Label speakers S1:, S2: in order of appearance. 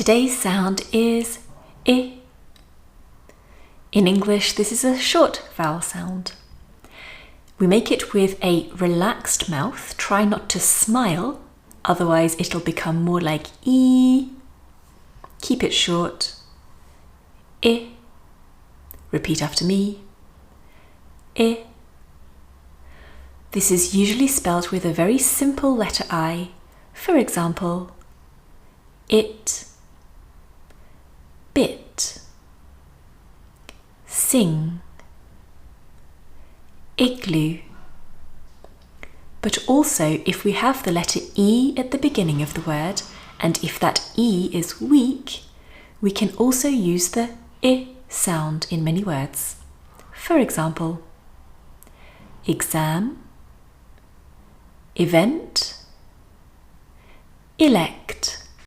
S1: Today's sound is I. In English, this is a short vowel sound. We make it with a relaxed mouth. Try not to smile, otherwise it'll become more like E. Keep it short. I. Repeat after me. I. This is usually spelled with a very simple letter I. For example, it, bit, sing, igloo. But also, if we have the letter E at the beginning of the word, and if that E is weak, we can also use the I sound in many words. For example, exam, event, elect.